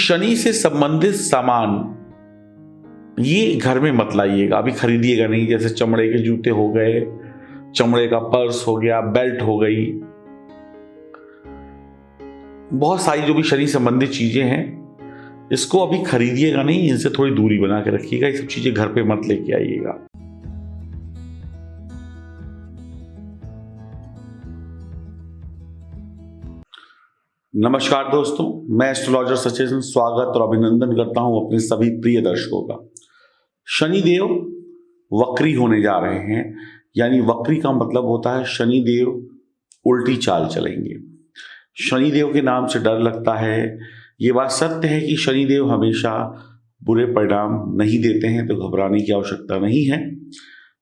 शनि से संबंधित सामान ये घर में मत लाइएगा, अभी खरीदिएगा नहीं। जैसे चमड़े के जूते हो गए, चमड़े का पर्स हो गया, बेल्ट हो गई, बहुत सारी जो भी शनि संबंधित चीजें हैं इसको अभी खरीदिएगा नहीं, इनसे थोड़ी दूरी बना के रखिएगा। ये सब चीजें घर पे मत लेके आइएगा। नमस्कार दोस्तों, मैं एस्ट्रोलॉजर सचेतन स्वागत और अभिनंदन करता हूं अपने सभी प्रिय दर्शकों का। शनिदेव वक्री होने जा रहे हैं, यानी वक्री का मतलब होता है शनिदेव उल्टी चाल चलेंगे। शनिदेव के नाम से डर लगता है। ये बात सत्य है कि शनिदेव हमेशा बुरे परिणाम नहीं देते हैं, तो घबराने की आवश्यकता नहीं है,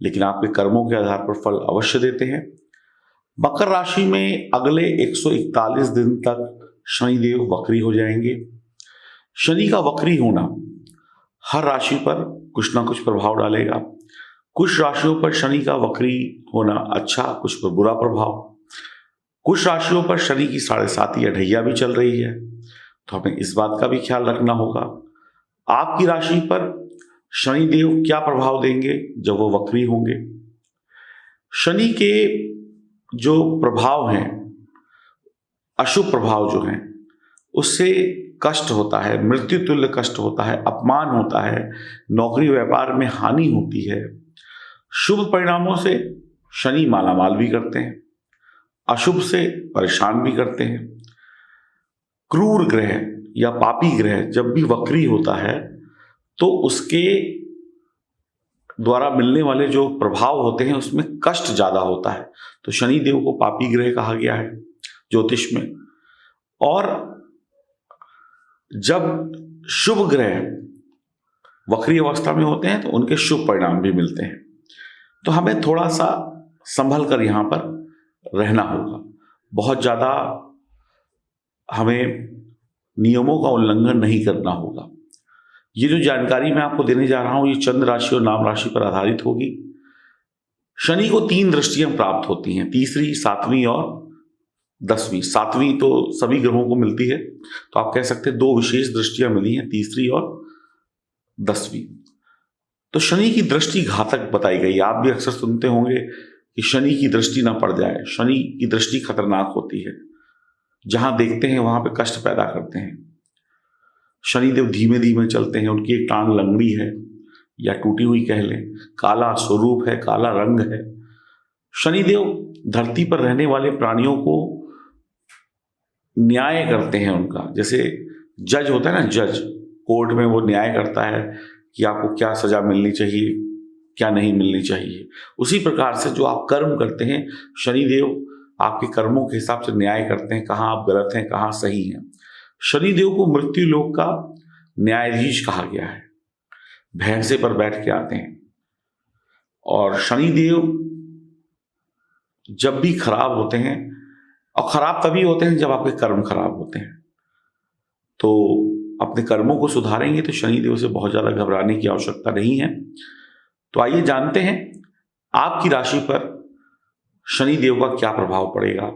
लेकिन आपके कर्मों के आधार पर फल अवश्य देते हैं। मकर राशि में अगले 141 दिन तक शनिदेव वक्री हो जाएंगे। शनि का वक्री होना हर राशि पर कुछ ना कुछ प्रभाव डालेगा। कुछ राशियों पर शनि का वक्री होना अच्छा, कुछ पर बुरा प्रभाव। कुछ राशियों पर शनि की 7.5 या ढैया भी चल रही है, तो हमें इस बात का भी ख्याल रखना होगा। आपकी राशि पर शनिदेव क्या प्रभाव देंगे जब वो वक्री होंगे। शनि के जो प्रभाव हैं, अशुभ प्रभाव जो हैं, उससे कष्ट होता है, मृत्यु तुल्य कष्ट होता है, अपमान होता है, नौकरी व्यापार में हानि होती है। शुभ परिणामों से शनि मालामाल भी करते हैं, अशुभ से परेशान भी करते हैं। क्रूर ग्रह या पापी ग्रह जब भी वक्री होता है तो उसके द्वारा मिलने वाले जो प्रभाव होते हैं उसमें कष्ट ज्यादा होता है। तो शनि देव को पापी ग्रह कहा गया है ज्योतिष में। और जब शुभ ग्रह वक्री अवस्था में होते हैं तो उनके शुभ परिणाम भी मिलते हैं। तो हमें थोड़ा सा संभल कर यहां पर रहना होगा। बहुत ज्यादा हमें नियमों का उल्लंघन नहीं करना होगा। ये जो जानकारी मैं आपको देने जा रहा हूं ये चंद्र राशि और नाम राशि पर आधारित होगी। शनि को 3 दृष्टियां प्राप्त होती हैं, तीसरी, 7वीं और 10वीं। 7वीं तो सभी ग्रहों को मिलती है, तो आप कह सकते हैं 2 विशेष दृष्टियां मिली हैं, तीसरी और 10वीं। तो शनि की दृष्टि घातक बताई गई। आप भी अक्सर सुनते होंगे कि शनि की दृष्टि ना पड़ जाए। शनि की दृष्टि खतरनाक होती है, जहां देखते हैं वहां पे कष्ट पैदा करते हैं। शनिदेव धीमे धीमे चलते हैं, उनकी एक टांग लंगड़ी है या टूटी हुई कह लें, काला स्वरूप है, काला रंग है। शनिदेव धरती पर रहने वाले प्राणियों को न्याय करते हैं उनका। जैसे जज होता है ना, जज कोर्ट में वो न्याय करता है कि आपको क्या सजा मिलनी चाहिए, क्या नहीं मिलनी चाहिए। उसी प्रकार से जो आप कर्म करते हैं, शनिदेव आपके कर्मों के हिसाब से न्याय करते हैं, कहाँ आप गलत हैं, कहाँ सही हैं। शनिदेव को मृत्यु लोक का न्यायाधीश कहा गया है। भैंसे पर बैठ के आते हैं। और शनिदेव जब भी खराब होते हैं, और खराब तभी होते हैं जब आपके कर्म खराब होते हैं, तो अपने कर्मों को सुधारेंगे तो शनिदेव से बहुत ज्यादा घबराने की आवश्यकता नहीं है। तो आइए जानते हैं आपकी राशि पर शनिदेव का क्या प्रभाव पड़ेगा।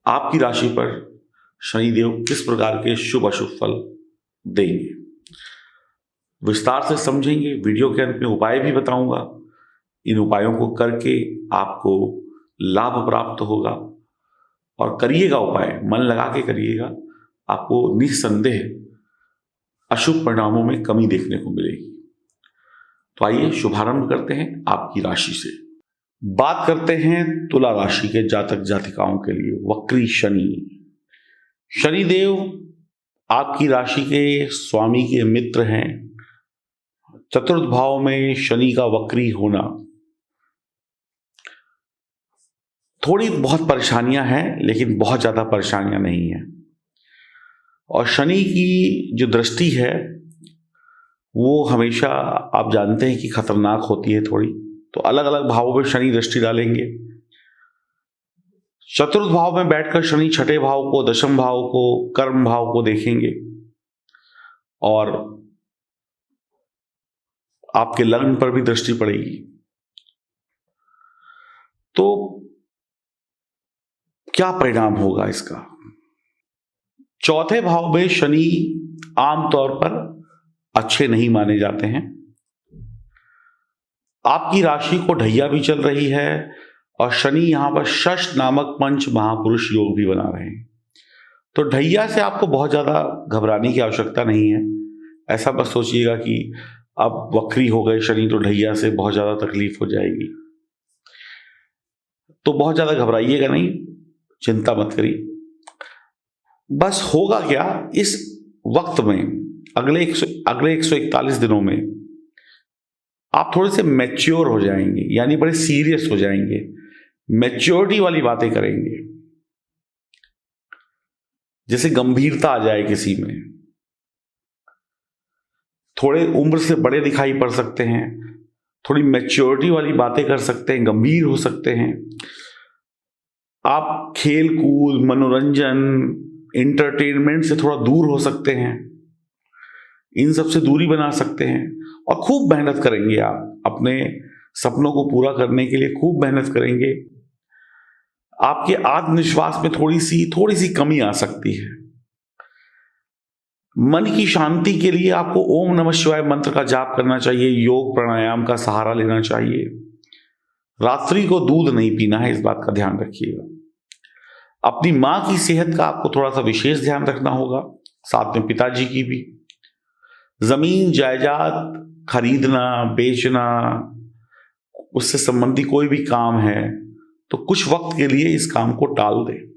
आपकी राशि पर शनिदेव किस प्रकार के शुभ अशुभ फल देंगे, विस्तार से समझेंगे। वीडियो के अंत में उपाय भी बताऊंगा। इन उपायों को करके आपको लाभ प्राप्त होगा, और करिएगा उपाय, मन लगा के करिएगा, आपको निस्संदेह अशुभ परिणामों में कमी देखने को मिलेगी। तो आइए शुभारंभ करते हैं आपकी राशि से। बात करते हैं तुला राशि के जातक जातिकाओं के लिए। वक्री शनि। शनिदेव आपकी राशि के स्वामी के मित्र हैं। चतुर्थ भाव में शनि का वक्री होना थोड़ी बहुत परेशानियां हैं, लेकिन बहुत ज्यादा परेशानियां नहीं हैं। और शनि की जो दृष्टि है वो हमेशा आप जानते हैं कि खतरनाक होती है थोड़ी। तो अलग अलग भावों में शनि दृष्टि डालेंगे। चतुर्थ भाव में बैठकर शनि छठे भाव को, दशम भाव को, कर्म भाव को देखेंगे, और आपके लग्न पर भी दृष्टि पड़ेगी। तो क्या परिणाम होगा इसका। चौथे भाव में शनि आमतौर पर अच्छे नहीं माने जाते हैं। आपकी राशि को ढैया भी चल रही है और शनि यहां पर षष्ठ नामक पंच महापुरुष योग भी बना रहे हैं। तो ढैया से आपको बहुत ज्यादा घबराने की आवश्यकता नहीं है। ऐसा बस सोचिएगा कि अब वक्री हो गए शनि तो ढैया से बहुत ज्यादा तकलीफ हो जाएगी, तो बहुत ज्यादा घबराइएगा नहीं, चिंता मत करिए। बस होगा क्या, इस वक्त में अगले 141 दिनों में आप थोड़े से मैच्योर हो जाएंगे, यानी बड़े सीरियस हो जाएंगे, मैच्योरिटी वाली बातें करेंगे, जैसे गंभीरता आ जाए किसी में। थोड़े उम्र से बड़े दिखाई पड़ सकते हैं, थोड़ी मैच्योरिटी वाली बातें कर सकते हैं, गंभीर हो सकते हैं। आप खेल कूद, मनोरंजन, एंटरटेनमेंट से थोड़ा दूर हो सकते हैं, इन सब से दूरी बना सकते हैं और खूब मेहनत करेंगे। आप अपने सपनों को पूरा करने के लिए खूब मेहनत करेंगे। आपके आत्मविश्वास में थोड़ी सी कमी आ सकती है। मन की शांति के लिए आपको ओम नमः शिवाय मंत्र का जाप करना चाहिए, योग प्राणायाम का सहारा लेना चाहिए। रात्रि को दूध नहीं पीना है, इस बात का ध्यान रखिएगा। अपनी मां की सेहत का आपको थोड़ा सा विशेष ध्यान रखना होगा, साथ में पिताजी की भी। जमीन जायदाद खरीदना बेचना, उससे संबंधी कोई भी काम है तो कुछ वक्त के लिए इस काम को टाल दें।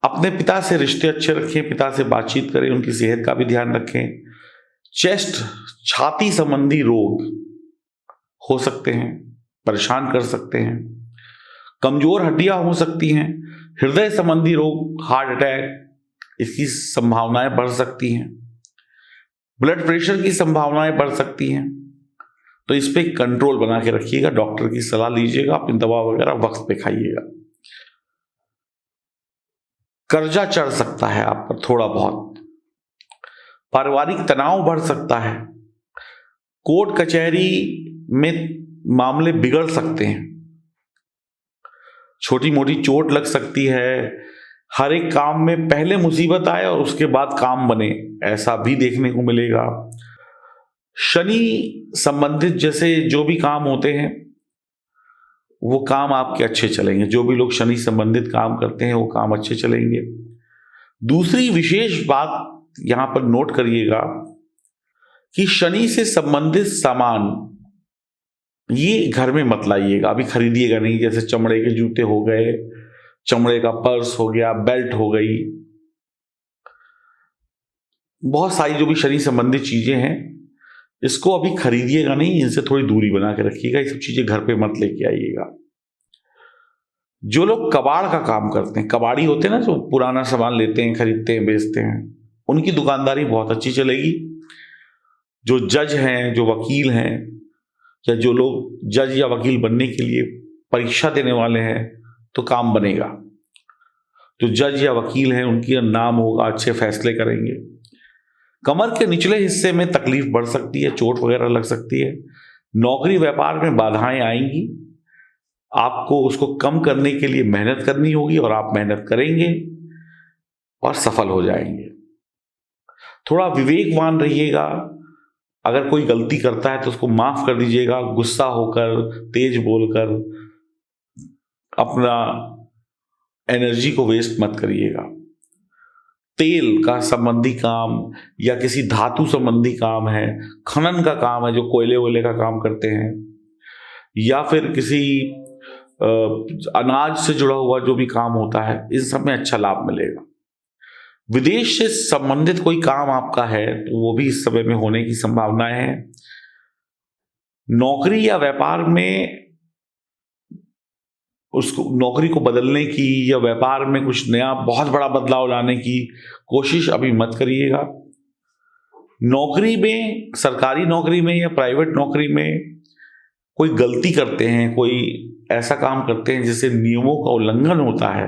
अपने पिता से रिश्ते अच्छे रखें, पिता से बातचीत करें, उनकी सेहत का भी ध्यान रखें। चेस्ट, छाती संबंधी रोग हो सकते हैं, परेशान कर सकते हैं। कमजोर हड्डियां हो सकती हैं। हृदय संबंधी रोग, हार्ट अटैक, इसकी संभावनाएं बढ़ सकती हैं। ब्लड प्रेशर की संभावनाएं बढ़ सकती हैं। तो इस पे कंट्रोल बना के रखिएगा, डॉक्टर की सलाह लीजिएगा, अपनी दवा वगैरह वक्त पे खाइएगा। कर्जा चढ़ सकता है आप पर थोड़ा बहुत। पारिवारिक तनाव बढ़ सकता है। कोर्ट कचहरी में मामले बिगड़ सकते हैं। छोटी मोटी चोट लग सकती है। हर एक काम में पहले मुसीबत आए और उसके बाद काम बने, ऐसा भी देखने को मिलेगा। शनि संबंधित जैसे जो भी काम होते हैं वो काम आपके अच्छे चलेंगे। जो भी लोग शनि संबंधित काम करते हैं वो काम अच्छे चलेंगे। दूसरी विशेष बात यहां पर नोट करिएगा कि शनि से संबंधित सामान ये घर में मत लाइएगा, अभी खरीदिएगा नहीं। जैसे चमड़े के जूते हो गए, चमड़े का पर्स हो गया, बेल्ट हो गई, बहुत सारी जो भी शनि संबंधित चीजें हैं इसको अभी खरीदिएगा नहीं, इनसे थोड़ी दूरी बना के रखिएगा। ये सब चीजें घर पे मत लेके आइएगा। जो लोग कबाड़ का काम करते हैं, कबाड़ी होते हैं ना, जो पुराना सामान लेते हैं, खरीदते हैं, बेचते हैं, उनकी दुकानदारी बहुत अच्छी चलेगी। जो जज हैं, जो वकील हैं, या जो लोग जज या वकील बनने के लिए परीक्षा देने वाले हैं तो काम बनेगा। जो जज या वकील हैं उनकी नाम होगा, अच्छे फैसले करेंगे। कमर के निचले हिस्से में तकलीफ बढ़ सकती है, चोट वगैरह लग सकती है। नौकरी व्यापार में बाधाएं आएंगी, आपको उसको कम करने के लिए मेहनत करनी होगी और आप मेहनत करेंगे और सफल हो जाएंगे। थोड़ा विवेकवान रहिएगा। अगर कोई गलती करता है तो उसको माफ कर दीजिएगा, गुस्सा होकर, तेज बोलकर अपना एनर्जी को वेस्ट मत करिएगा। तेल का संबंधी काम या किसी धातु संबंधी काम है, खनन का काम है, जो कोयले वोयले का काम करते हैं, या फिर किसी अनाज से जुड़ा हुआ जो भी काम होता है, इन सब में अच्छा लाभ मिलेगा। विदेश से संबंधित कोई काम आपका है तो वो भी इस समय में होने की संभावनाएं है। नौकरी या व्यापार में उसको, नौकरी को बदलने की या व्यापार में कुछ नया बहुत बड़ा बदलाव लाने की कोशिश अभी मत करिएगा। नौकरी में, सरकारी नौकरी में या प्राइवेट नौकरी में कोई गलती करते हैं, कोई ऐसा काम करते हैं जिससे नियमों का उल्लंघन होता है,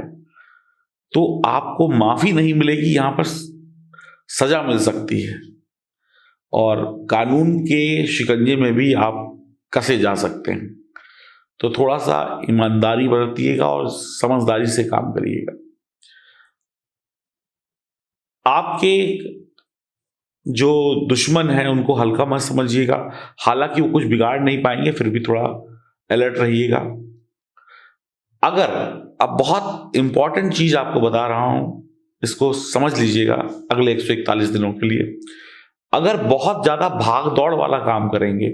तो आपको माफी नहीं मिलेगी, यहां पर सजा मिल सकती है और कानून के शिकंजे में भी आप कसे जा सकते हैं। तो थोड़ा सा ईमानदारी बरतिएगा और समझदारी से काम करिएगा। आपके जो दुश्मन है उनको हल्का मत समझिएगा, हालांकि वो कुछ बिगाड़ नहीं पाएंगे, फिर भी थोड़ा अलर्ट रहिएगा। अगर अब बहुत इंपॉर्टेंट चीज आपको बता रहा हूं, इसको समझ लीजिएगा अगले 141 दिनों के लिए। अगर बहुत ज्यादा भाग दौड़ वाला काम करेंगे,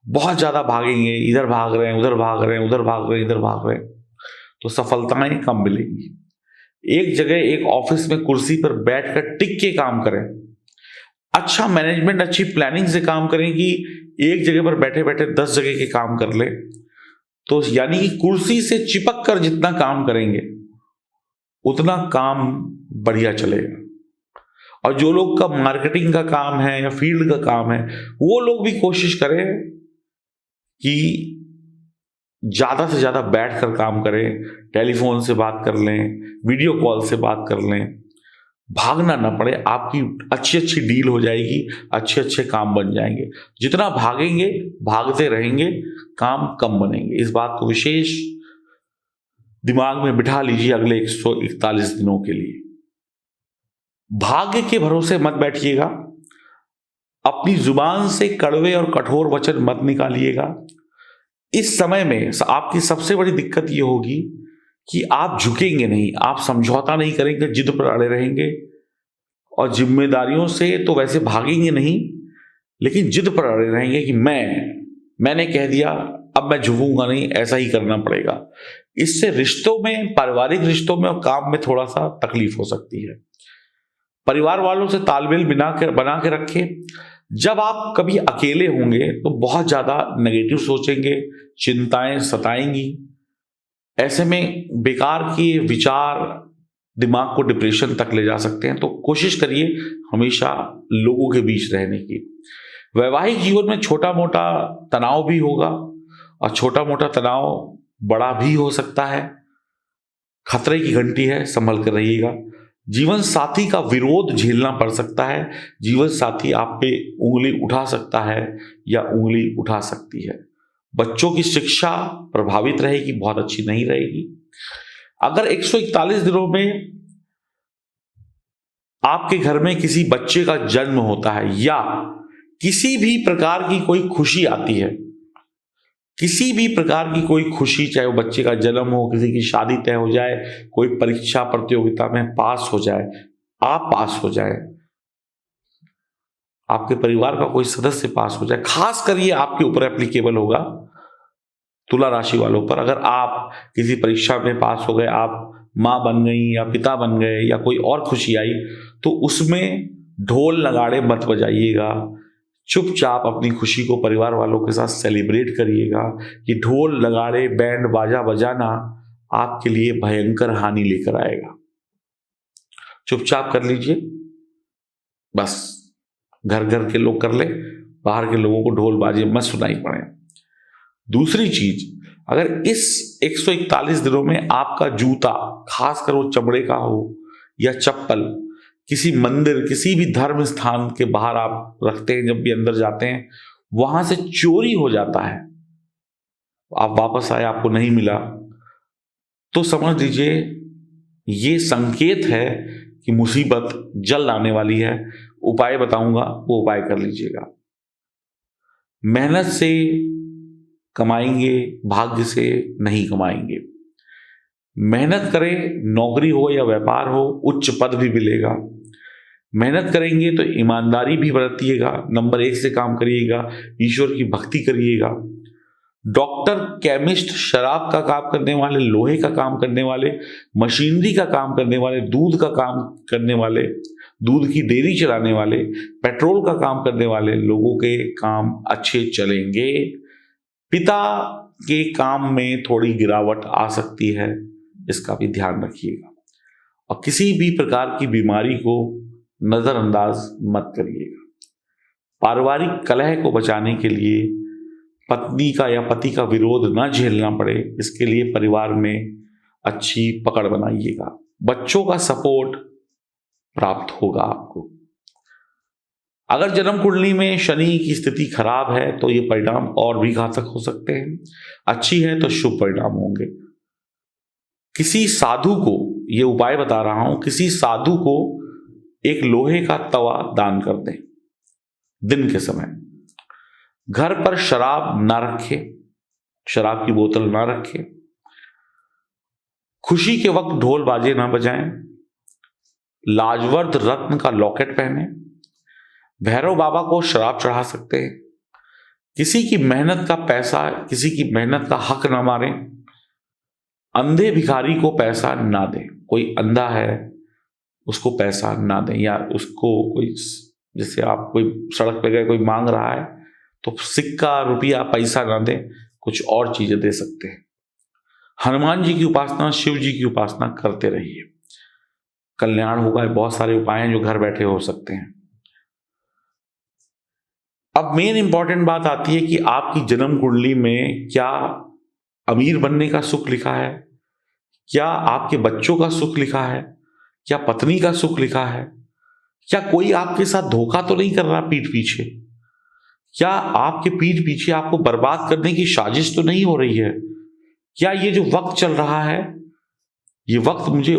बहुत ज्यादा भागेंगे, इधर भाग रहे हैं, उधर भाग रहे हैं, उधर भाग रहे हैं, इधर भाग रहे हैं, तो सफलताएं कम मिलेंगी। एक जगह एक ऑफिस में कुर्सी पर बैठकर टिक के काम करें, अच्छा मैनेजमेंट, अच्छी प्लानिंग से काम करें कि एक जगह पर बैठे बैठे 10 जगह के काम कर ले, तो यानी कि कुर्सी से चिपक कर जितना काम करेंगे उतना काम बढ़िया चलेगा। और जो लोग का मार्केटिंग का काम है या फील्ड का काम है, वो लोग भी कोशिश करें कि ज्यादा से ज्यादा बैठकर काम करें, टेलीफोन से बात कर लें, वीडियो कॉल से बात कर लें, भागना ना पड़े, आपकी अच्छी अच्छी डील हो जाएगी, अच्छे अच्छे काम बन जाएंगे। जितना भागेंगे, भागते रहेंगे, काम कम बनेंगे। इस बात को विशेष दिमाग में बिठा लीजिए अगले 141 दिनों के लिए। भाग्य के भरोसे मत बैठिएगा, अपनी जुबान से कड़वे और कठोर वचन मत निकालिएगा। इस समय में आपकी सबसे बड़ी दिक्कत यह होगी कि आप झुकेंगे नहीं, आप समझौता नहीं करेंगे, जिद पर अड़े रहेंगे, और जिम्मेदारियों से तो वैसे भागेंगे नहीं, लेकिन जिद पर अड़े रहेंगे कि मैंने कह दिया, अब मैं झुकूंगा नहीं, ऐसा ही करना पड़ेगा। इससे रिश्तों में, पारिवारिक रिश्तों में और काम में थोड़ा सा तकलीफ हो सकती है। परिवार वालों से तालमेल बना के रखें। जब आप कभी अकेले होंगे तो बहुत ज्यादा नेगेटिव सोचेंगे, चिंताएं सताएंगी, ऐसे में बेकार के विचार दिमाग को डिप्रेशन तक ले जा सकते हैं। तो कोशिश करिए हमेशा लोगों के बीच रहने की। वैवाहिक जीवन में छोटा मोटा तनाव भी होगा, और छोटा मोटा तनाव बड़ा भी हो सकता है। खतरे की घंटी है, संभल कर रहिएगा। जीवन साथी का विरोध झेलना पड़ सकता है, जीवन साथी आप पे उंगली उठा सकता है या उंगली उठा सकती है। बच्चों की शिक्षा प्रभावित रहेगी, बहुत अच्छी नहीं रहेगी। अगर 141 दिनों में आपके घर में किसी बच्चे का जन्म होता है या किसी भी प्रकार की कोई खुशी आती है, किसी भी प्रकार की कोई खुशी, चाहे वो बच्चे का जन्म हो, किसी की शादी तय हो जाए, कोई परीक्षा प्रतियोगिता में पास हो जाए, आप पास हो जाए, आपके परिवार का कोई सदस्य पास हो जाए, खास कर ये आपके ऊपर एप्लीकेबल होगा तुला राशि वालों पर। अगर आप किसी परीक्षा में पास हो गए, आप मां बन गई या पिता बन गए या कोई और खुशी आई, तो उसमें ढोल नगाड़े मत बजाइएगा, चुपचाप अपनी खुशी को परिवार वालों के साथ सेलिब्रेट करिएगा। कि ढोल नगाड़े बैंड बाजा बजाना आपके लिए भयंकर हानि लेकर आएगा। चुपचाप कर लीजिए, बस घर घर के लोग कर ले, बाहर के लोगों को ढोल बाजे मत सुनाई पड़े। दूसरी चीज, अगर इस 141 दिनों में आपका जूता, खासकर वो चमड़े का हो या चप्पल, किसी मंदिर, किसी भी धर्म स्थान के बाहर आप रखते हैं, जब भी अंदर जाते हैं, वहां से चोरी हो जाता है, आप वापस आए आपको नहीं मिला, तो समझ लीजिए ये संकेत है कि मुसीबत जल्द आने वाली है। उपाय बताऊंगा, वो उपाय कर लीजिएगा। मेहनत से कमाएंगे, भाग्य से नहीं कमाएंगे। मेहनत करें, नौकरी हो या व्यापार हो, उच्च पद भी मिलेगा। मेहनत करेंगे तो ईमानदारी भी बरतिएगा, नंबर 1 से काम करिएगा, ईश्वर की भक्ति करिएगा। डॉक्टर, केमिस्ट, शराब का काम करने वाले, लोहे का काम करने वाले, मशीनरी का काम करने वाले, दूध का काम करने वाले, दूध की डेयरी चलाने वाले, पेट्रोल का काम करने वाले लोगों के काम अच्छे चलेंगे। पिता के काम में थोड़ी गिरावट आ सकती है, इसका भी ध्यान रखिएगा। और किसी भी प्रकार की बीमारी को नजरअंदाज मत करिएगा। पारिवारिक कलह को बचाने के लिए, पत्नी का या पति का विरोध न झेलना पड़े, इसके लिए परिवार में अच्छी पकड़ बनाइएगा। बच्चों का सपोर्ट प्राप्त होगा आपको। अगर जन्म कुंडली में शनि की स्थिति खराब है तो ये परिणाम और भी घातक हो सकते हैं। अच्छी है तो शुभ परिणाम होंगे। किसी साधु को, ये उपाय बता रहा हूं, किसी साधु को एक लोहे का तवा दान कर दें दिन के समय। घर पर शराब ना रखें, शराब की बोतल ना रखें। खुशी के वक्त ढोल बाजे ना बजाएं। लाजवर्द रत्न का लॉकेट पहने। भैरव बाबा को शराब चढ़ा सकते हैं। किसी की मेहनत का पैसा, किसी की मेहनत का हक ना मारें। अंधे भिखारी को पैसा ना दें। कोई अंधा है उसको पैसा ना दें, या उसको कोई, जैसे आप कोई सड़क पे गए कोई मांग रहा है तो सिक्का, रुपया, पैसा ना दें, कुछ और चीजें दे सकते हैं। हनुमान जी की उपासना, शिव जी की उपासना करते रहिए, कल्याण होगा। बहुत सारे उपाय हैं जो घर बैठे हो सकते हैं। अब मेन इंपॉर्टेंट बात आती है कि आपकी जन्म कुंडली में क्या अमीर बनने का सुख लिखा है, क्या आपके बच्चों का सुख लिखा है, क्या पत्नी का सुख लिखा है, क्या कोई आपके साथ धोखा तो नहीं कर रहा पीठ पीछे, क्या आपके पीठ पीछे आपको बर्बाद करने की साजिश तो नहीं हो रही है, क्या ये जो वक्त चल रहा है ये वक्त मुझे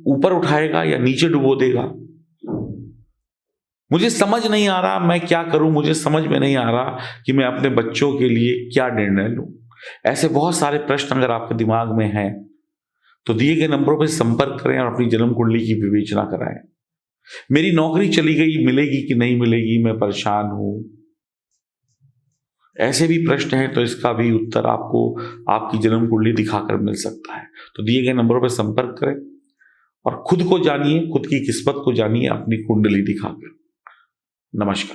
ऊपर उठाएगा या नीचे डुबो देगा। मुझे समझ नहीं आ रहा मैं क्या करूं, मुझे समझ में नहीं आ रहा कि मैं अपने बच्चों के लिए क्या निर्णय लूं। ऐसे बहुत सारे प्रश्न अगर आपके दिमाग में हैं तो दिए गए नंबरों पर संपर्क करें और अपनी जन्म कुंडली की विवेचना कराएं। मेरी नौकरी चली गई, मिलेगी कि नहीं मिलेगी, मैं परेशान हूं, ऐसे भी प्रश्न हैं तो इसका भी उत्तर आपको आपकी जन्म कुंडली दिखाकर मिल सकता है। तो दिए गए नंबरों पर संपर्क करें और खुद को जानिए, खुद की किस्मत को जानिए अपनी कुंडली दिखाकर। नमस्कार।